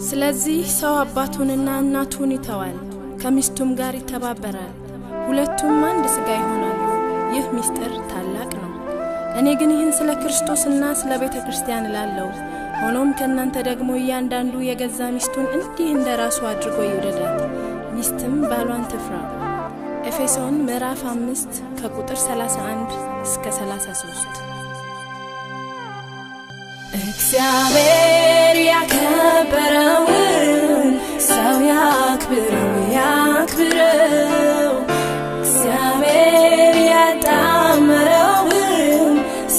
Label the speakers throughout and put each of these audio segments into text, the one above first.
Speaker 1: ስለዚህ ሰው አባቱንና እናቱን ይተዋል ከሚስቱም ጋር ይተባበራል ሁለቱም አንድ ሥጋ ይሆናሉ ይህ ምስጢር ታላቅ ነው እኔ ግን ይህን ስለ ክርስቶስና ስለ ቤተ ክርስቲያን እላለሁ ሆኖም ከእናንተ ደግሞ እያንዳንዱ የገዛ ሚስቱን እንዲህ እንደራሱ አድርጎ ይውደዳት ሚስትም ባሏን ትፍራ ኤፌሶን ምዕራፍ 5 ከቁጥር 31 እስከ 33 እግዚአብሔር ያከበረውን ሰው ያክብረው እግዚአብሔር ያጣመረውን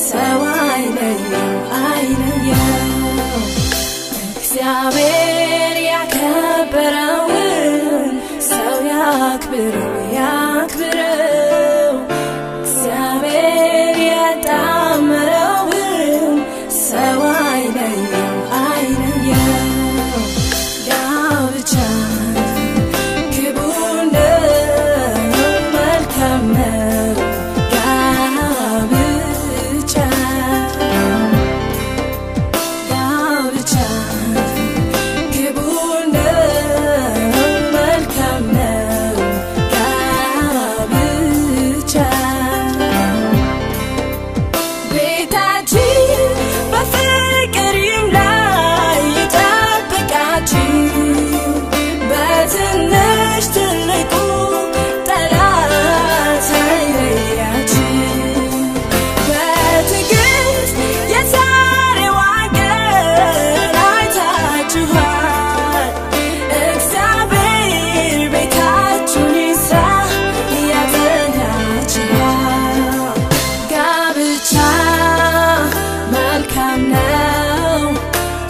Speaker 1: ሰው አይለየው እግዚአብሔር ያከበረውን ሰው ያክብረው እግዚአብሔር ያጣመረውን ሰው አይለየው ጋብቻ ክቡር ነው መልካም ነው ጋብቻ ክቡር ነው መልካም ነው ጋብቻ ቤታችን በፍቅር ይምላ ይጠብቃችሁ በትንሽ ትልቁ ጠላት አይለያችሁ በትዕግስት የዛሬዋን ቀን አይታችኋል እግዚአብሔር ቤታችሁን ይስራ ያጸናችኋል ጋብቻ መልካም ነው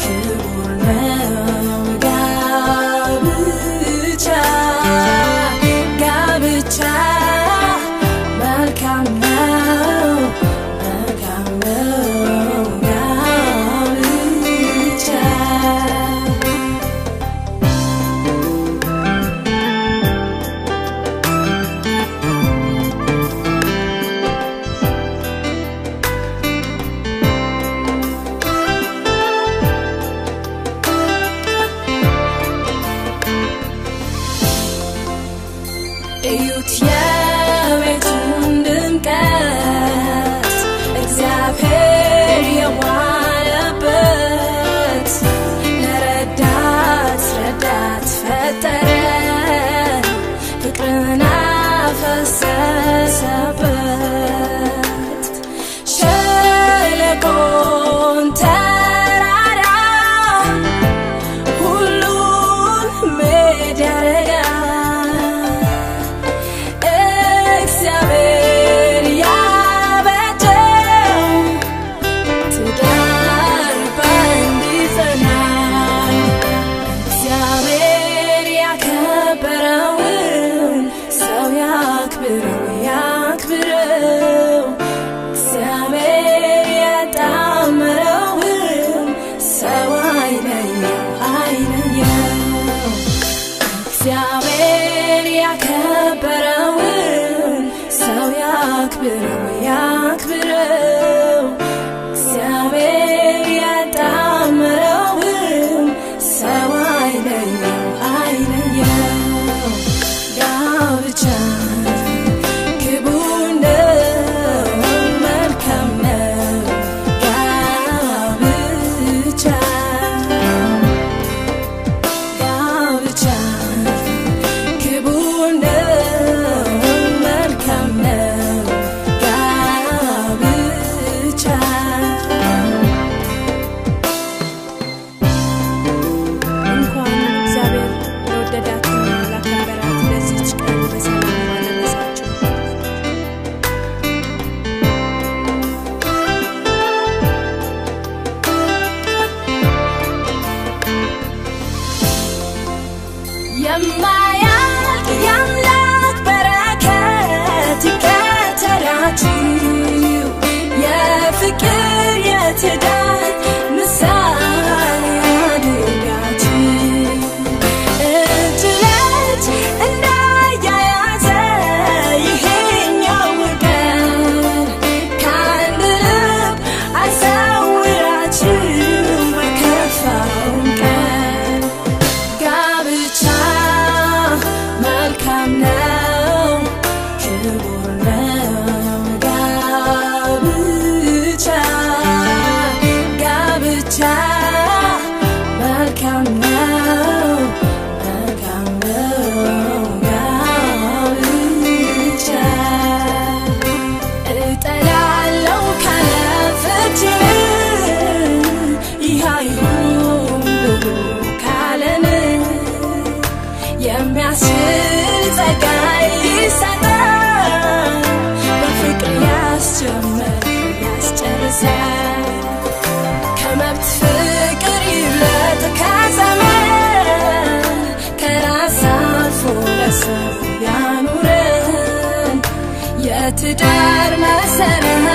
Speaker 1: ክቡር ነው ጋብቻ መልካም ነው ጋብቻ እዩት የቤቱን ድምቀት እግዚአብሔር የዋለበት ለረዳት ፈጠረ ፍቅርን አፈሰሰበት ሸለቆን ተራራ ሁሉን ሜዳ ያረጋል እግዚአብሔር ያበጀው ትዳር በአንድ ይጸናል እግዚአብሔር ያከበረውን ሰው ያክብረው እግዚአብሔር ያጣመረውን ሰው አይለየው እግዚአብሔር ያከበረውን ሰው ያክብረው እግዚአብሔር ያጣመረውን ሰው አይለየው ጋብቻ ክቡር ነው መልካም ነው ጋብቻ ክቡር ነው መልካም ነው ጋብቻ እንኳን እግዚአብሔር ለወደዳትና ላከበራት ለዚች ቀን በሰላም አደረሳችሁ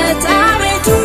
Speaker 2: ነፃ